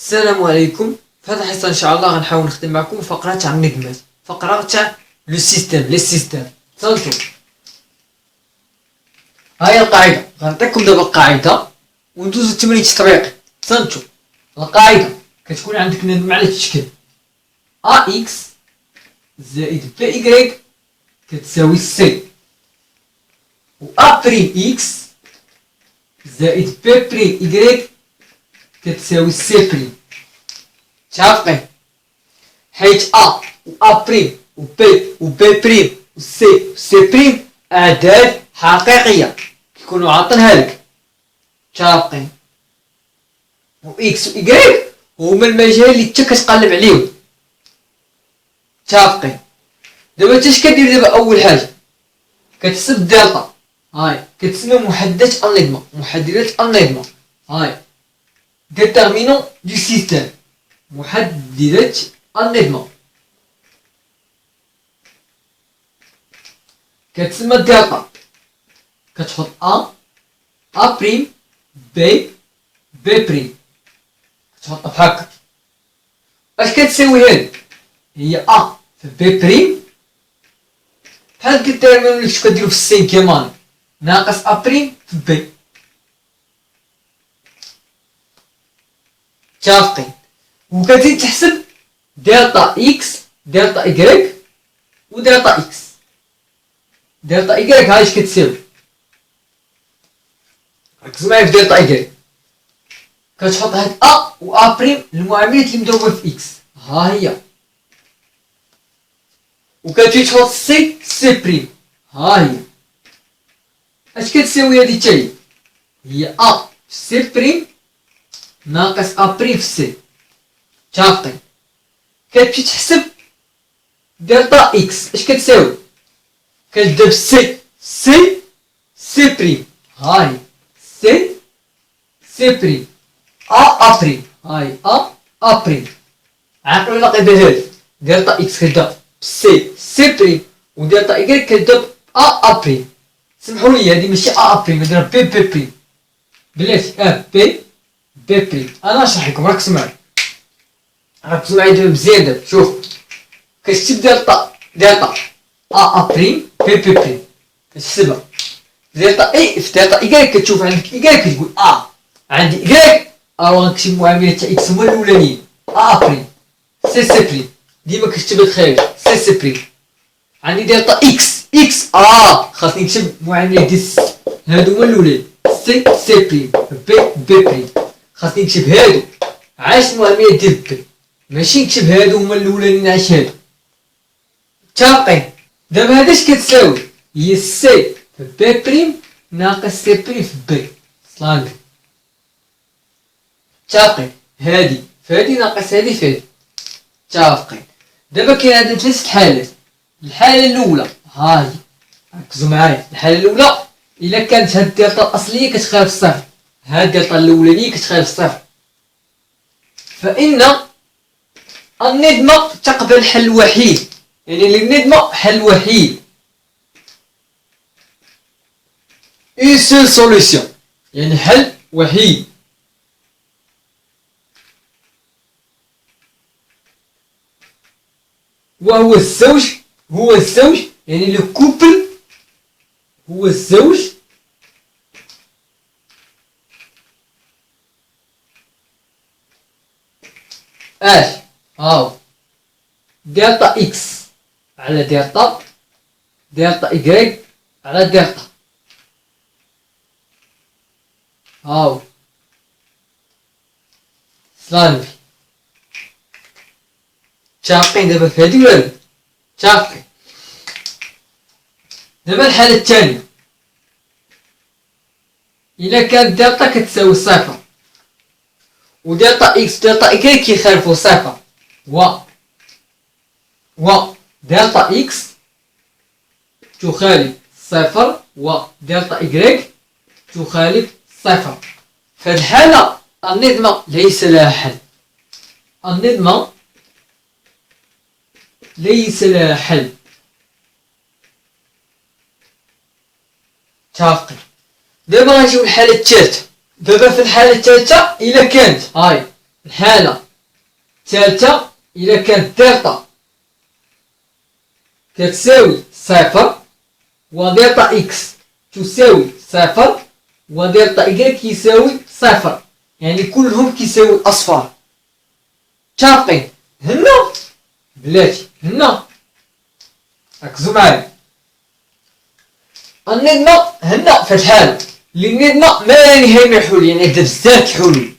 السلام عليكم. في هذا الحصة ان شاء الله غنحاول نخدم معكم فقرة تاع النظمات، فقرة تاع لو سيستيم لي سيستيم. تنشوف هاي القاعدة، غنعطيكم دابا القاعدة وندوزو التمرين التطبيقي. تنشوف القاعدة كتكون عندك نظم على التشكيل ا اكس زائد بي ايكغيك كتساوي سي، و ا بريم اكس زائد بي بريم ايكغيك كتساوي سي بريم. متفقين؟ حيت ا و ا بريم و بي بريم و سي بريم اعداد حقيقيه كيكونوا عاطينها لك. متفقين؟ و اكس و ايكغيك هما المجال اللي انت كتقلب عليهم. متفقين؟ دابا انت اش كدير؟ دابا اول حاجه كتحسب الدلتا، هاي كتسمى محددات النظمه، محددات النظمه، هاي déterminant du système، محددات النظمة. كتسمى الدلتا، كتحط ا بريم بي بريم، كتحطها بحال هكا. اش كتساوي هادي؟ هي ا في بي بريم بحال كديرو اللي كديرو في السينكيام اني ناقص ا بريم في بي. متفقين؟ وكتزيد تحسب دلتا اكس دلتا ايكغيك و دلتا اكس. دلتا ايكغيك هاي اش كتساوي؟ ركزوا معايا في دلتا ايكغيك، كتحط هاد ا و ا بريم المعاملات اللي مضروبه في اكس، ها هي، وكتجي تحط سي بريم، ها هي. اش كتساوي هادي حتى هي ا في سي بريم ناقص ا بريم في سي. متفقين؟ كتمشي تحسب دلتا اكس اش كتساوي؟ كتبدا سي بريم، هاي سي بريم ا بريم، هاي ا بريم. عقلوا القاعده هادي، دلتا اكس كتبدا سي بريم و دلتا ايكغيك كتبدا ا بريم. سمحوا لي هادي ماشي ا بريم، هادي راه بي بريم، بلاتي بي بريم. انا نشرح لكم، ركزوا معايا، ركزوا معايا دابا مزيان. دابا شوف، كتكتب دلتا ا بريم بي بريم، كتحسبها دلتا اي في دلتا ايكغيك، كتشوف عندك ايكغيك كتقول عندي ايكغيك غنكتب المعاملات تاع اكس هما الاولانيين ا بريم سي بريم، ديما كتكتب الخارج سي بريم. عندي دلتا اكس خاصني نكتب المعاملات ديال هادو هما الاولانيين سي بريم بي بريم، خاصني نكتب هادو عاش المعاملات ديال بي، ماشي نكتب هادو هما الاولانيين عاش هادو. متفقين؟ دابا هادي اش كتساوي؟ هي سي في بي بريم ناقص سي بريم في بي. صلاني متفقين؟ هادي في هادي ناقص هادي في هادي. متفقين؟ دابا كاين عندنا ثلاث حالات. الحالة الأولى هاهي، ركزوا معايا، الحالة الأولى إلا كانت هاد الدلتا الأصلية كتخالف الصفر، هاد الدلتا الأولانية كتخالف الصفر، فإن النظمة تقبل حل وحيد، يعني للنظمة حل وحيد، une seule solution، يعني حل وحيد. وهو الزوج، هو الزوج يعني لو كوبل، هو الزوج هاو دلتا اكس على دلتا ايكغيك على دلتا، هاو سلامي. متفقين دابا في هادي ولا؟ متفقين. دابا الحالة الثانية، إلا كانت دلتا كتساوي صفر و دلتا اكس دلتا ايكغيك كيخالفو صفر، و دلتا اكس تخالف صفر و دلتا ايكغيك تخالف صفر، في هاد الحالة النظمة ليس لها حل، النظمة ليس لها حل. متفقين؟ دابا غنجيو للحالة الثالثة. دابا في الحالة الثالثة إلا كانت هاي الحالة الثالثة إذا كانت دلتا كتساوي صفر ودلتا إكس تساوي صفر ودلتا إيكغيك يساوي صفر، يعني كلهم كيساوي الأصفار. متفقين؟ هنا بلاتي هنا ركزوا معايا، النظمة هنا في الحالة اللي النظمة ما لا نهاية من الحلول، يعني عندها بزاف الحلول.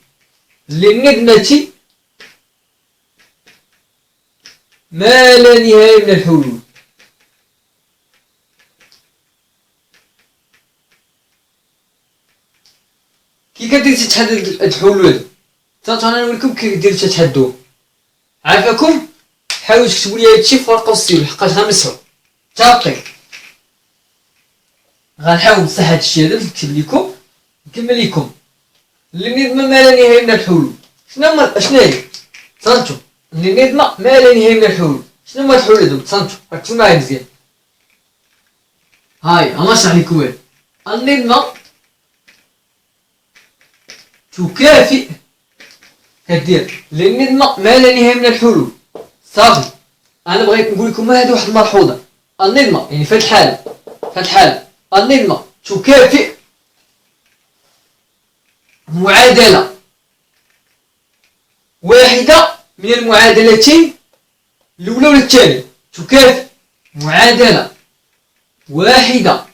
اللي النظمة ما لا نهاية من الحلول. كي كدير تتحدد الحلول هادو، انا نوريكم كيف ديروا تتحدوهم. عافاكم حاولوا تكتبوا لي هادشي في ورقة وستيلو لحقاش غنمسحو. متفقين؟ غنحاول بصح هادشي هذا نكتب لكم نكمل لكم. النظمة ما لا نهاية من الحلول، شنو هي؟ تصنتو النظمة ما لا نهاية من الحلول. شنو هما الحلول هادو؟ تصنتو ركزوا معايا مزيان. هاي غنشرح لكم واحد. النظمة تكافئ كدير للنظمة ما لا نهاية من الحلول. صافي، انا بغيت نقول لكم هذه واحد الملحوظة. النظمة يعني في هاد الحالة النظمة تكافئ معادلة واحدة من المعادلتين الأولى ولا الثانية. تكافئ معادلة واحدة،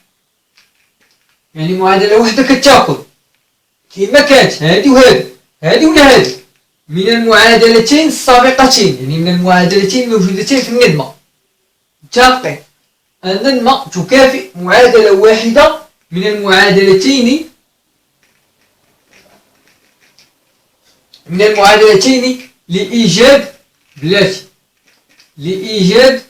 يعني معادلة واحدة كتاخذ كيما كانت هذه وهذه، هذه ولا هذه، من المعادلتين السابقتين، يعني من المعادلتين الموجودتين في النظمة. متفقين؟ النظمة تكافئ معادلة واحدة من المعادلتين لإيجاد بلاتي لإيجاد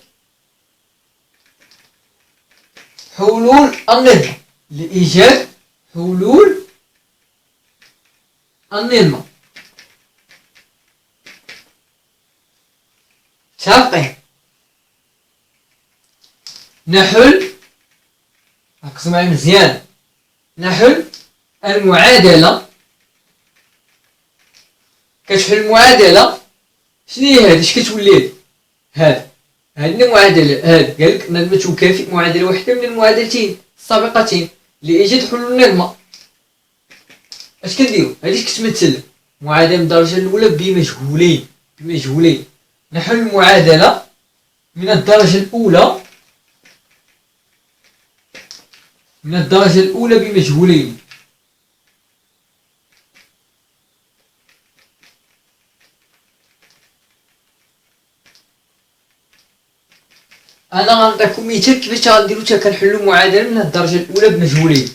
حلول النظمة. لإيجاد حلول النظمة. متفقين؟ نحل، ركزوا معايا مزيان، نحل المعادلة. كتحل المعادلة شنو هي هادي؟ اش كتولي هاد؟ هادي المعادلة، هاد قالك النظمة تكافئ معادلة واحدة من المعادلتين السابقتين لإيجاد حلول النظمة. اش كنديرو؟ هادي اش كتمثل؟ معادلة من الدرجة الأولى بمجهولين. نحل المعادلة من الدرجة الأولى بمجهولين. انا غنعطيكم مثال كيفاش غنديرو حتى كنحلو معادله من الدرجه الاولى بمجهولين.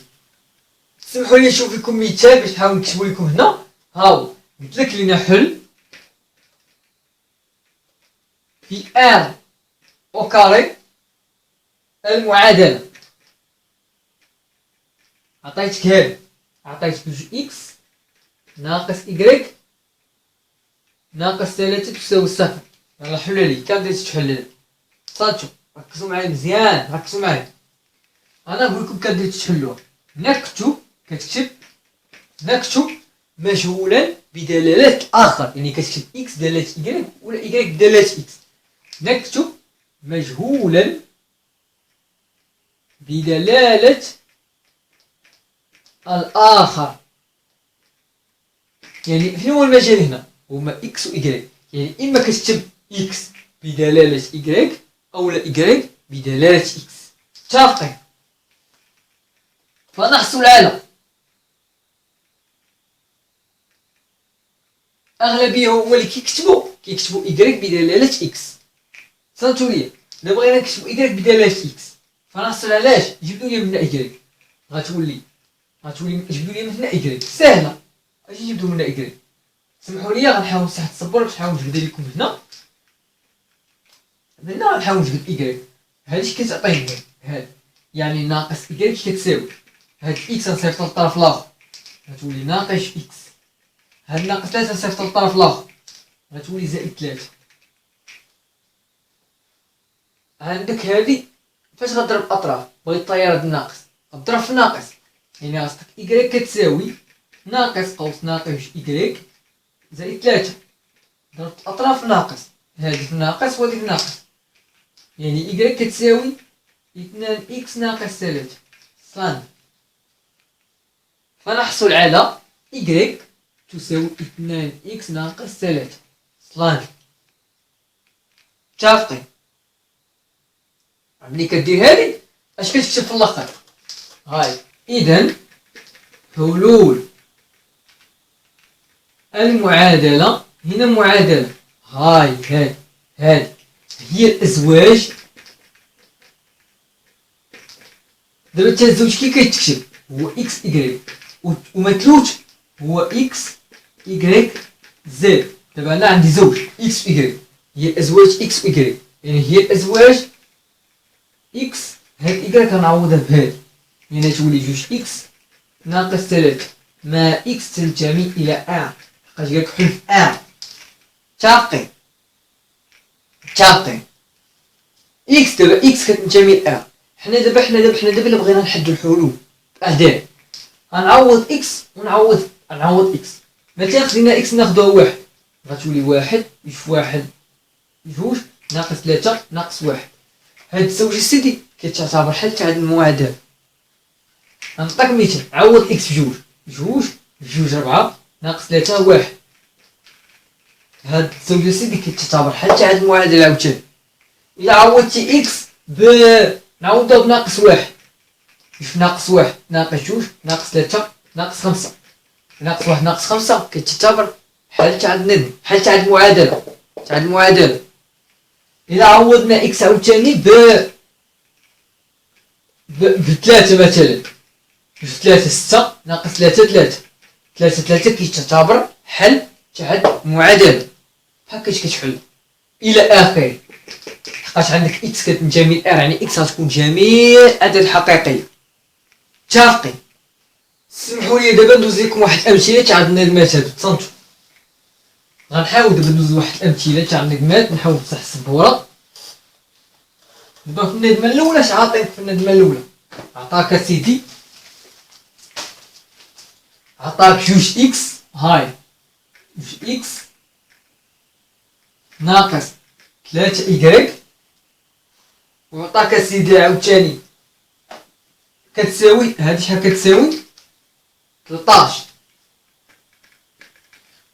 سمحوا لي نشوف لكم مثال باش نحاول نكتبو لكم هنا. هاو قلت لك لي نحل في ان او كاري المعادله. عطيتك هذا، عطيتك جوج اكس ناقص إيكغيك ناقص 3 تساوي صفر. يلا حلوا لي كان بديتي تحل. صاتو ركزوا معايا مزيان، ركزوا معايا. انا نقول لكم كان بديتي تحلوها. نكتب مجهولا بدلالة الآخر، يعني كتكتب إكس دلالة إيكغيك ولا إيكغيك دلالة إكس. نكتب مجهولا بدلالة الآخر، يعني شنو هو المجال هنا؟ هما إكس و إيكغيك، يعني إما كتكتب إكس بدلالة إيكغيك أو لا إيكغيك بدلالة إكس. متفقين؟ فنحصل على أغلبية هما اللي كيكتبوا إيكغيك بدلالة إكس. صنتو ليا إلا بغينا نكتبو إيكغيك بدلالة إكس فنحصل علاش؟ جبدو لي من هنا إيكغيك، غتولي جبدو لي من هنا إيكغيك، ساهلة. اجي نجبدو من هنا إيكغيك. سمحوا لي غنحاول بصح تصبروا باش نحاول نجبد لكم هنا. غنحاول نجبد إيكغيك. هادي كتعطيني هاد، يعني ناقص إيكغيك كتساوي هاد إكس غنصيفطو للطرف الآخر غتولي ناقص إكس، هاد ناقص 3 نصيفطو للطرف الآخر غتولي زائد 3. عندك هادي فاش غضرب الأطراف بغيت طير هاد الناقص غضرب في الناقص، يعني غتعطيك إيكغيك كتساوي ناقص قوس ناقص إيكغيك زائد 3 ضربت الأطراف ناقص، هذه في ناقص وهذه في ناقص، يعني إكغيك كتساوي 2 إكس ناقص 3 صان. فنحصل على إكغيك تساوي 2 إكس ناقص 3 صلان. متفقين؟ ملي كدير هادي اش كتكتب في الاخر؟ هاي اذا حلول المعادلة، هنا معادلة، هاي هاد هي الازواج. دابا تا الزوج كي كيتكتب هو اكس ايكغيك ومثلوث هو اكس ايكغيك زد. دابا انا عندي زوج اكس ايكغيك، هي الازواج اكس ايكغيك، يعني هي الازواج اكس. هاد ايكغيك غنعوضها بهاد، يعني تولي جوج اكس ناقص 3 ما اكس تنتمي الى ا، لقاش قالك حلف ا. متفقين اكس. دابا اكس كتنتمي ل حنا دابا الا بغينا نحدو الحلول باعداد غنعوض اكس ونعوض اكس. مثلا خدينا اكس ناخدوها واحد، غتولي واحد في واحد جوج ناقص 3 ناقص واحد. هاد الزوج سيدي كيتعتبر حل تاع هاد المعادلة. غنعطيك مثال، عوض اكس في جوج 4 ناقص 3 واحد. هاد الزوج سيدي كيتعتبر حل تاع هاد المعادلة عاوتاني. إلا عوضتي إكس نعوضو بناقص واحد، في ناقص واحد ناقص جوج ناقص 3 ناقص 5، ناقص واحد ناقص 5 كتعتبر حل تاع النظم، حل تاع المعادلة. إلا عوضنا إكس عاوتاني بثلاثة مثلا، جوج 3 6 ناقص 3 كيتعتبر حل تاع هاد المعادلة. هكاش كتحل إلى آخره، لحقاش عندك إكس كتنتمي لآر، يعني إكس غتكون جميع الأعداد الحقيقية. متفقين؟ سمحولي دابا ندوز لكم واحد الأمثلة تاع النظمات هادو، تصنتو. غنحاول دابا ندوز واحد الأمثلة تاع النظمات، نحاول نفتح السبورة. دابا في النظمة الأولى اش عاطيك؟ في النظمة الأولى عطاك أسيدي، عطاك جوج إكس، هاي جوج إكس ناقص 3 إيكغيك، وعطاك أسيدي عاوتاني كتساوي هادي شحال كتساوي 13،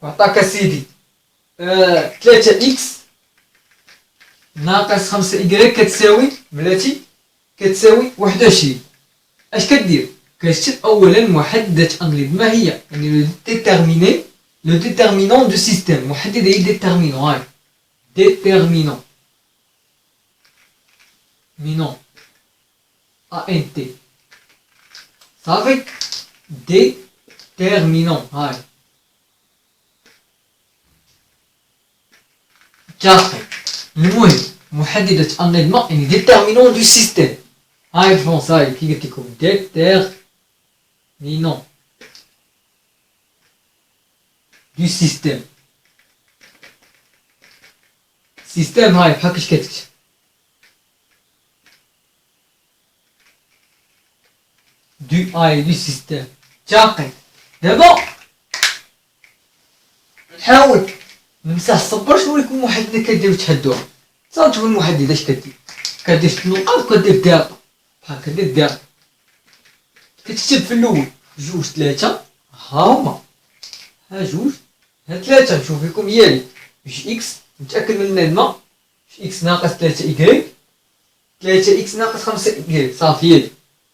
وعطاك أسيدي 3 إكس ناقص 5 إيكغيك كتساوي بلاتي 21. اش كدير؟ كتكتب اولا محددة النظمة هي، يعني لو ديتيرمينون دو سيستيم. محدد هي ديتيرمينون، هاي ديتيرمينون ان تي صافي. ديتيرمينون هاي متفقين. المهم محددة النظمة يعني ديتيرمينون دو سيستيم. هاي فرونس، هاي كي قلت لكم ديتيرمينون دو سيستيم. سيستيم هاي بحال كاش كتكتب دو سيستيم. متفقين. دابا نحاول نمسح الصبر شنو يكون محددة كديرو تحدوها. صافي المحددة اش كدير؟ كدير النقاط وكدير دالطة، بحال كدير دالطة. كتكتب في الأول جوج 3 ها هما، ها جوج ها 3. نشوف لكم يالي جوج إكس، متأكد من النظمة، جوج إكس ناقص 3 إيكغيك، 3 إكس ناقص 5 إيكغيك. صافي يالي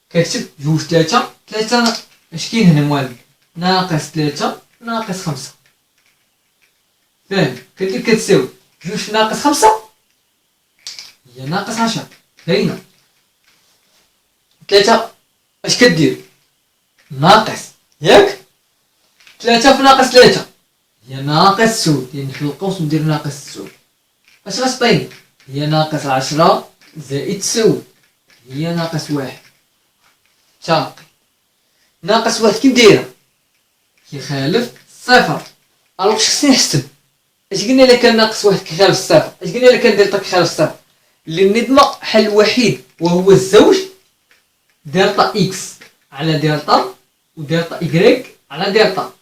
كتكتب جوج 3 اش كاين هنا موالف ناقص 3 ناقص 5. فاهم؟ كدير كتساوي جوج ناقص 5 هي ناقص 10، باينة. 3 اش كدير؟ ناقص، ياك؟ 3 في ناقص 3 هي ناقص سود، يعني نحل القوس وندير ناقص سود. اش غتبين؟ هي ناقص 10 زائد سود هي ناقص 1. متفقين. ناقص 1 كي دايرة؟ كيخالف صفر. الوغ خصني نحسب اش قلنا الا كان ناقص 1 كيخالف الصفر، اش قلنا الا كان دلتا كيخالف الصفر. للنظمة حل وحيد وهو الزوج دلتا إكس على دلتا ودلتا إيكغيك على دلتا.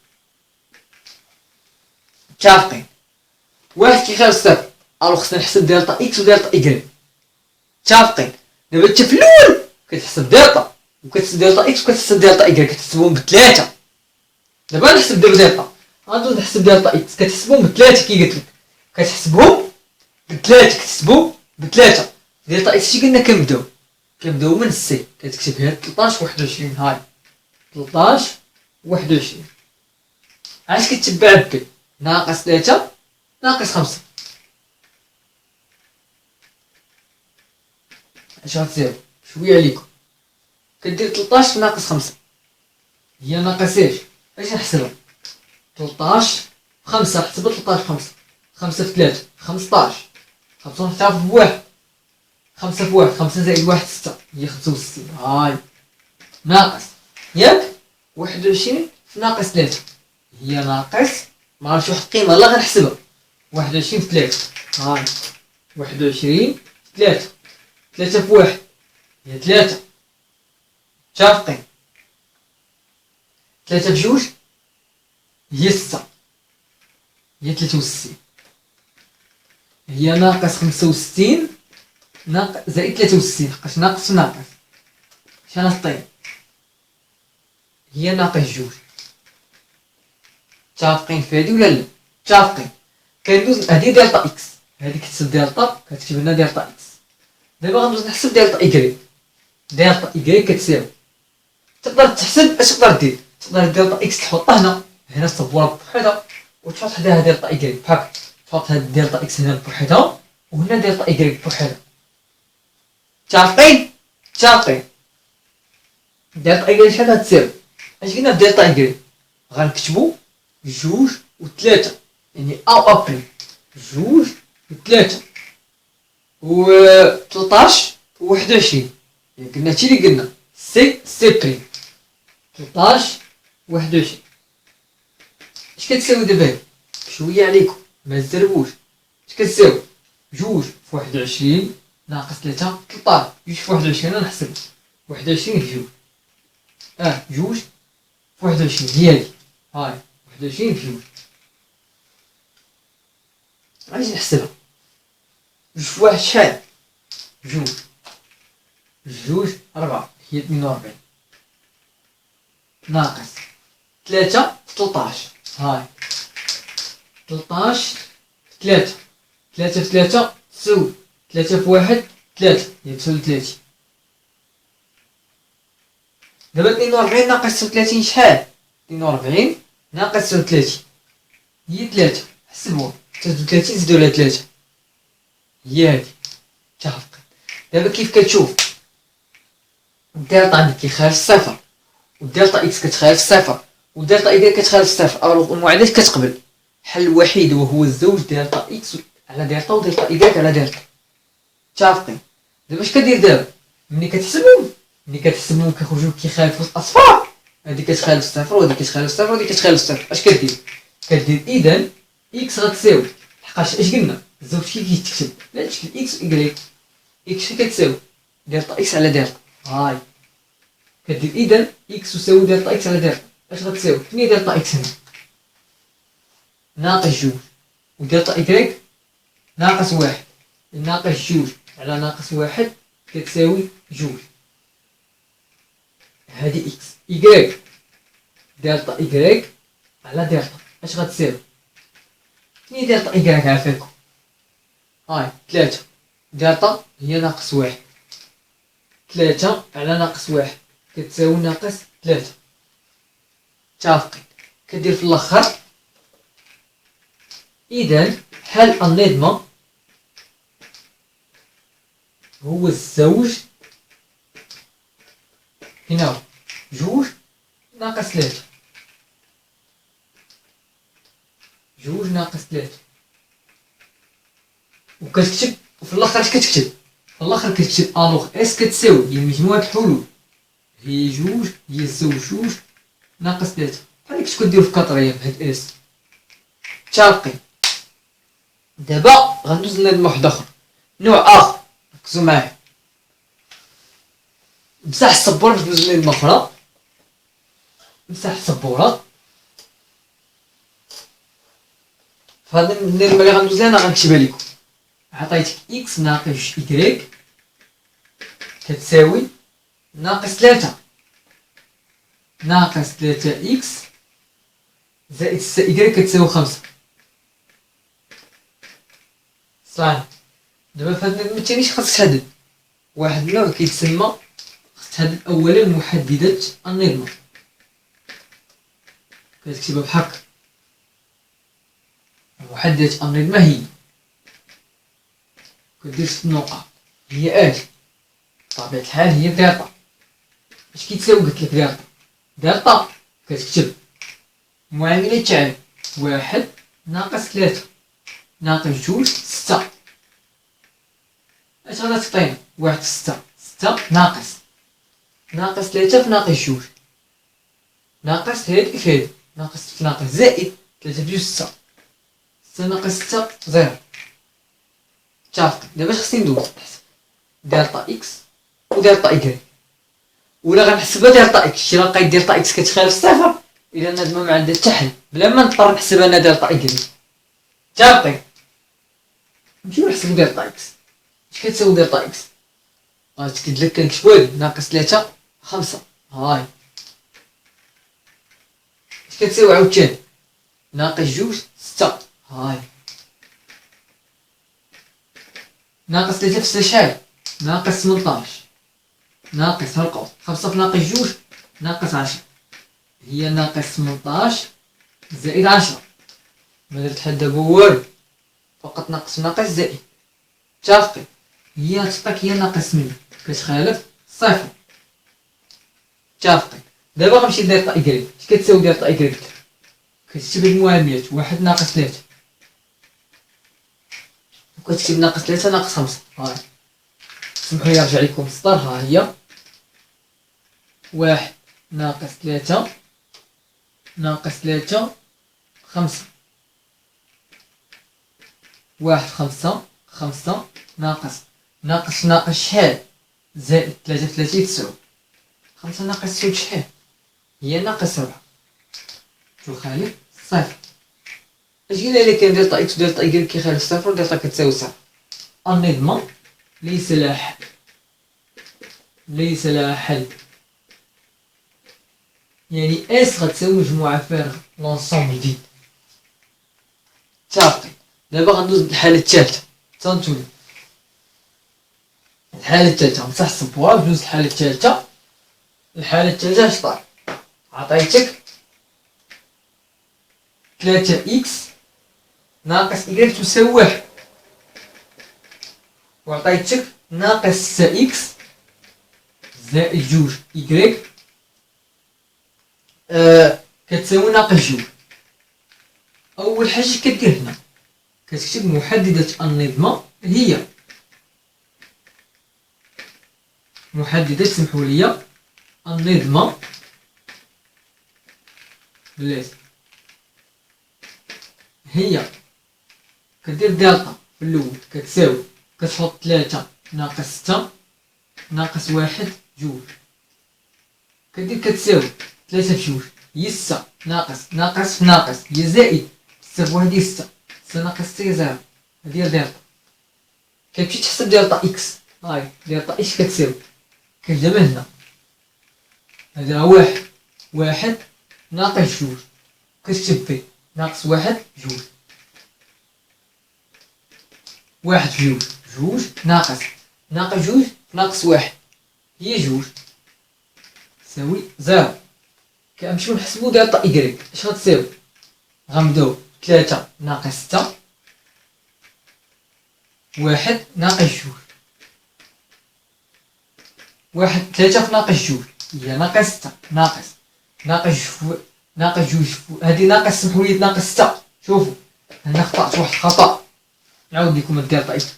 متفقين. واحد كيخالف صفر، الوغ خصنا نحسب دلتا اكس ودلتا ايكغيك. متفقين. دابا انت في الاول كتحسب دلتا وكتحسب دلتا اكس وكتحسب دلتا ايكغيك، كتحسبهم بثلاثه. دابا نحسب دلتا، غندوز نحسب دلتا اكس، كتحسبهم بثلاثه كي قلت لك، كتحسبهم بثلاثه، كتحسبو بثلاثه. دلتا اكس شي قلنا كنبداو من السي، كتكتب هنا 13 21. هاي 13 21. علاش كتبع بي؟ ناقص 3 ناقص 5. اش غتساوي؟ شويه عليكم. كدير 13 ناقص 5 هي ناقص ايش؟ اش نحسبها؟ 13 5، حسب 13 5، 5 في 3 15، 5 نحطها في 1، 5 في 1، 5 زائد 1 6 هي 65. هاي ناقص ياك 21 ناقص 3 هي ناقص، ما عرفتش واحد القيمه لا غنحسبها، 21 في 3. هاي 21 في 3، 3 في 1 هي 3. متفقين. 3 في 2 هي 6 هي 63 هي ناقص 65 ناقص زائد 63 حقاش ناقص وناقص اش غنعطينا؟ هي ناقص 2. متفقين في هادي ولا لا؟ متفقين. كندوز هادي دلتا اكس، هادي كتحسب دلتا كتكتب لنا دلتا اكس. دابا غندوز نحسب دلتا ايكغيك. دلتا ايكغيك كتساوي، تقدر تحسب اش تقدر دير، تقدر دلتا اكس تحطها هنا الصبوره بوحدها، وتحط حداها دلتا ايكغيك بحال هكا، تحط هاد دلتا اكس هنا بوحدها وهنا دلتا ايكغيك بوحدها. متفقين. دلتا ايكغيك شحال غتساوي؟ اش قلنا في دلتا ايكغيك؟ غنكتبو 2 و3 يعني ابري 2 و3 و 13 و 21. قلنا هادشي اللي قلنا سي بريم 13 و 21. اش كتساوي دابا؟ شويه عليكم ما تزربوش. اش كتساوي؟ 2 في 21 ناقص 3 13. 2 في 21 انا نحسب 21 في 2. 2 في 21 هي هادي. هاي 21 في 2. غادي نحسبها. 2 في 1 شحال؟ 2 2 4 هي 42 ناقص 3 في 13. هاي 13 في 3، 3 في 3 تساوي 3 في 1 3 هي 39. دابا 42 ناقص 39 شحال؟ 42 ناقص 39 هي 3. حسبوها 33 زيدو على 3 هي هادي. متفقين. دابا كيف كتشوف الدلتا عندك كيخالف الصفر، والدلتا اكس كتخالف الصفر، والدلتا ايكغيك كتخالف الصفر، الوغ المعادلات كتقبل حل وحيد وهو الزوج دلتا اكس على دلتا ودلتا ايكغيك على دلتا. متفقين. دابا اش كدير دابا؟ ملي كتحسبهم كيخرجوا كيخالفوا الاصفار، هادي كتخالف الصفر وهادي كتخالف الصفر وهادي كتخالف الصفر. اش كدير اذا اكس غتساوي، لحقاش اش قلنا الزوج كي كيتكتب لا تشكل اكس وايكغيك، اكس كتساوي دلتا اكس على دلتا. هاي كدير اذا اكس تساوي دلتا اكس على دلتا. اش غتساوي؟ فين هي دلتا اكس هنا؟ ناقص 2 ودلتا ايكغيك ناقص 1. ناقص 2 على ناقص 1 كتساوي 2. هادي اكس ايكغيك دلتا ايكغيك على دلتا اش غتساوي؟ فين هي دلتا ايكغيك عافاكم؟ هاي 3 دلتا هي ناقص 1، 3 على ناقص 1 كتساوي ناقص 3. متفقين. كدير في الاخر اذا حل النظمه هو الزوج هنا هو 2 ناقص 3، 2 ناقص 3 وكتكتب في الاخر اش كتكتب؟ في الاخر كتكتب الوغ اس كتساوي هي مجموعه الحلول هي 2 هي الزوج 2 ناقص 3 بحال اللي كنتو كديروا في كاتريام هاد اس. متفقين. دابا غندوز لنظام واحد اخر، نوع اخر، ركزوا معايا. مسح السبوره باش ندوز لنظام اخرى. مسح السبوره فهاد النرمة اللي غندوز لها انا غنكتبها لكم. عطيتك اكس ناقص إكريك كتساوي ناقص 3 ناقص 3 اكس زائد 6 إكريك كتساوي 5. صافي. دابا فهاد النرمة التانية خاصك تحدد واحد النوع كيتسمى، خاصك تحدد اولا محددات النظمة. كتكتبها بحال هكا. محددات النظمة هي كدير 6 نقط هي اش بطبيعة الحال هي دلتا. اش كيتساوي؟ قلت لك دلتا كتكتب معاملة تعريف 1 ناقص 3 ناقص 2 6. اش غادا تعطينا؟ 1 في 6 ناقص 3 في ناقص 2 ناقص هاديك في هادي ناقص في ناقص زائد 3 في 6 ناقص 6 0. تافق. دابا اش خصني ندوز؟ نحسب دلتا اكس ودلتا إكريك، ولا غنحسبها دلتا اكس. شي لقيت دلتا اكس كتخالف الصفر اذا النظمة ما عندها حتى حل بلا ما نضطر نحسبها انا دلتا إكريك. تافقين. نمشيو نحسبو دلتا اكس. اش كتساوي دلتا اكس؟ غنتأكد لك كنكتبو هادي ناقص 3 5. هاي. اش كتساوي عاوتاني؟ ناقص 2 6. هاي. ناقص 3 في 6 شحال؟ ناقص 18 ناقص هالقوس 5 في ناقص 2 ناقص 10. هي ناقص 18 زائد 10. ما درت حتى دابا والو، فقط ناقص ناقص زائد. متفقين؟ هي تعطيك هي ناقص 8 كتخالف صفر. متفقين؟ دابا غنمشي لدلتا إكريك. اش كتساوي دلتا إكريك؟ كتكتب المعاملات 1 ناقص 3 وكتكتب ناقص 3 ناقص 5. هاي. سمحوا لي نرجع لكم السطر. ها هي 1 ناقص 3 ناقص 3 5. 1 5 5 ناقص شحال؟ زائد 3 في 3 تساوي 5 ناقص 9 شحال؟ هي ناقص 7 تخالف صفر. اش قلنا إلا كان دلتا اكس ودلتا إكريك كيخالف صفر دلتا كتساوي صفر. النظمة ليس لها حل. يعني اس غتساوي مجموعة فارغة لونسومبل فيد. متفقين؟ دابا غندوز للحالة الثالثة. تنتولي الحالة الثالثة نمسح الصبورة ندوز للحالة الثالثة. الحالة الثالثة اش طرا؟ عطيتك 3 اكس ناقص إكريك تساوي 1 وعطيتك ناقص 6 اكس زائد 2 إكريك كتساوي ناقص 2. أول حاجة كدير هنا كتكتب محددة النظمة هي محددة، سمحوا لي، النظمة بلاتي هي كدير دلتا في الأول كتساوي كتحط 3 ناقص 6 ناقص 1 2 كدير كتساوي 3 في 2 هي 6 ناقص في ناقص هي زائد 6 في 1 هي 6 ناقص 6 هي 0. هادي هي دلتا. كتمشي تحسب دلتا اكس. هاي دلتا اكس كتساوي كتجي من هنا هادي راه 1 ناقص 2 كتكتب فيه ناقص 1 2 1 في 2 ناقص 2 ناقص 1 هي 2 تساوي 0. كنمشيو نحسبو دلتا إكريك. اش غتساوي؟ غنبداو 3 ناقص 6 1 ناقص 2 3 في ناقص 2 هي ناقص 6 ناقص 2 هادي ناقص، سمحوا لي، ناقص 6. شوفوا هنا خطأت واحد الخطأ. نعاود لكم الدلتا إكريك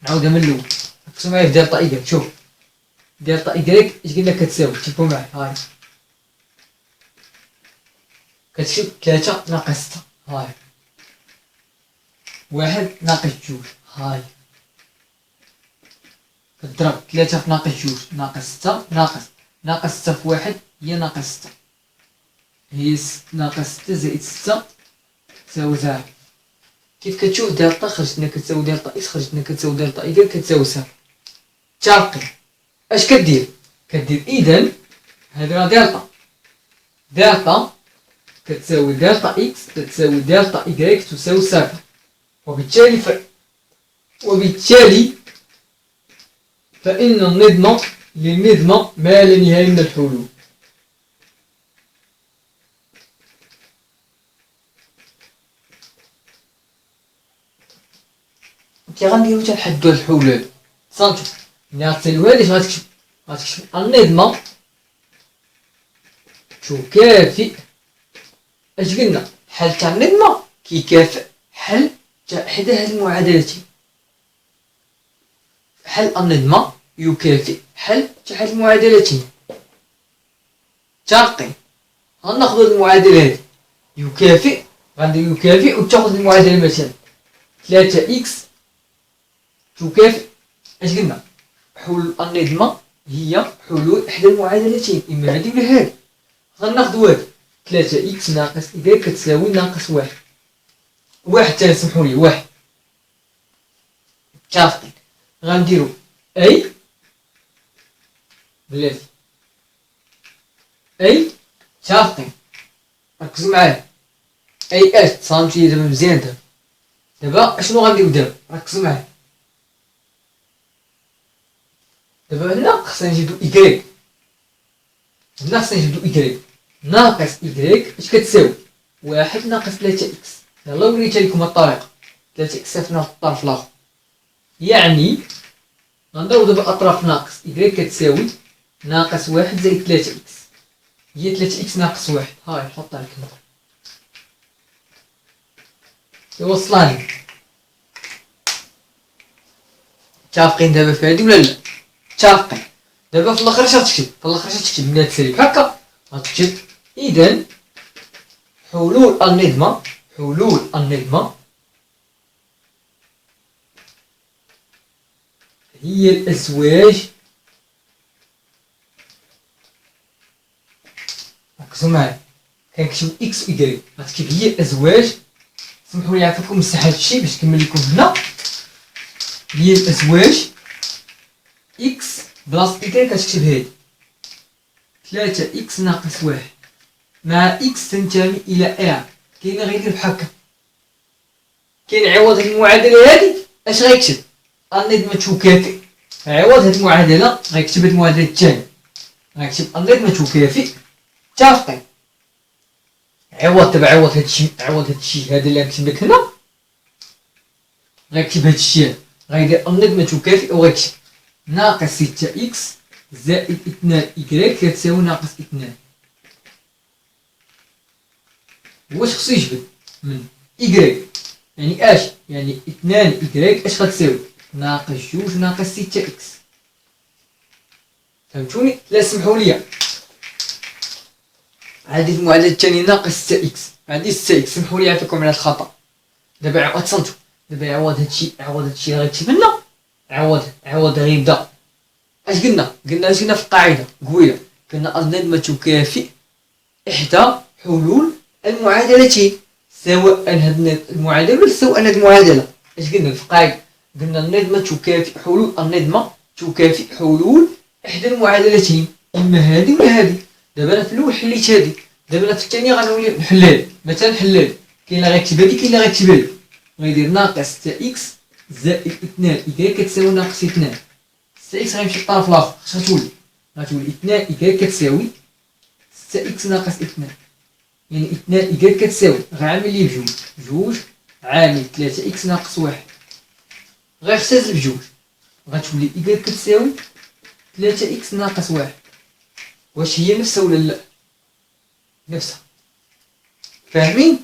نعاودها من الأول. ركزوا معايا في دلتا إكريك. شوف دلتا إكريك اش قلنا كتساوي؟ كتبوا معايا. هاي كتكتب 3 ناقص 6 هاي 1 ناقص 2 هاي كتضرب 3 في ناقص 2 ناقص 6 ناقص 6 في 1 هي ناقص 6 هي ناقص 6 زائد 6 تساوي 0. كيف كتشوف دلتا خرجت لنا كتساوي دلتا اكس، خرجت لنا كتساوي دلتا اي كتساوي صفر. متفقين؟ اش كدير؟ كدير اذا هذه راه دلتا كتساوي دلتا اكس كتساوي دلتا ايكغيك تساوي صفر، وبالتالي فإن النظم للنظم ما لا نهاية من الحلول. كي غنديرو تنحدو هاد الحلول صافي. ملي غتساليو هادي غتكتب النظم تكافئ اش قلنا حل تاع النظم كيكافئ حل تاع إحدى هاد المعادلتين. حل النظم يكافئ حل تاع هاد المعادلتين. متفقين؟ غناخدو هاد المعادلة هادي يكافئ، غندير يكافئ وتاخد المعادلة مثلا 3 اكس تكافئ اش قلنا حلول النظم هي حلول إحدى المعادلتين، إما هادي ولا هادي. غناخدو هادي 3 اكس ناقص إيكغيك كتساوي ناقص واحد. واحد تنسمحولي واحد. متفقين؟ غنديرو أي بلاتي أي متفقين؟ ركزو معايا. أي اش تصامتي دابا مزيان. دابا اشنو غنديرو دابا؟ ركزو معايا. دابا هنا خصنا نجيبو إيكغيك، هنا خصنا نجيبو إيكغيك ناقص إيكغيك اش كتساوي؟ واحد ناقص 3 اكس. يلا وريتها لكم الطريقة. 3 اكس صيفطنا في الطرف الآخر، يعني غنضربو دابا أطراف ناقص إيكغيك كتساوي ناقص واحد زائد 3 اكس. هي 3 اكس ناقص واحد. هاي نحطها لك هنا. يوصلاني. متفقين دابا في هادي ولا لا؟ متفقين. دابا في الاخر اش غتكتب؟ في الاخر اش غتكتب؟ ملي تسالي هكا غتكتب اذا حلول النظم هي الازواج. ركزوا معايا. كنكتب اكس و إيكغيك غتكتب هي الازواج. سمحوا لي عافاكم نمسح هاد الشيء باش نكمل لكم هنا. هي الازواج اكس بلاص إيكغيك كتكتب هادي 3 اكس ناقص واحد مع اكس تنتمي الى ا. كاين غيدير بحال هكا. كاين عوض هاد المعادله هادي اش غيكتب؟ النظم تكافئ. عوض هاد المعادله غيكتب هاد المعادله الثانيه، غيكتب النظم تكافئ. متفقين؟ عوض دابا عوض هادشي هذا اللي غنكتب لك هنا، غيكتب هادشي هذا. غيدير النظم تكافئ وغيكتب ناقص 6 اكس زائد 2 إيكغيك كتساوي ناقص 2. واش خصو يجبد من إيكغيك؟ يعني اش؟ يعني 2 إيكغيك اش غتساوي؟ ناقص 2 ناقص 6 اكس. فهمتوني؟ لا سمحوا لي. هذه المعادلة الثانية ناقص 6 اكس، هذه 6 اكس. سمحوا لي عافاكم على الخطأ. دابا تصنتوا. دابا عوض هادشي غيكتب لنا. عوض غيبدا اش قلنا في القاعده قويله. قلنا النظم تكافئ احدى حلول المعادلتين، سواء هاد المعادله ولا سواء هاد المعادله. اش قلنا في القاعده؟ قلنا النظم تكافئ حلول احدى المعادلتين، اما هذه ولا هذه. دابا انا في الاول حليت هذه، دابا انا في الثانيه غنولي نحل هذه. مثلا حلال كاين اللي غيكتب هذه، كاين اللي غيكتب هذه. غيدير ناقص 6 اكس زائد 2 إيكغيك كتساوي ناقص 2. 6 اكس غيمشي للطرف الاخر. اش غتولي 2 إيكغيك كتساوي 6 اكس ناقص 2. يعني 2 إيكغيك كتساوي غنعامل ليه بجوج عامل 3 اكس ناقص 1. غيختزل بجوج غتولي إيكغيك كتساوي 3 اكس ناقص 1. واش هي نفسها ولا لا؟ نفسها. فاهمين؟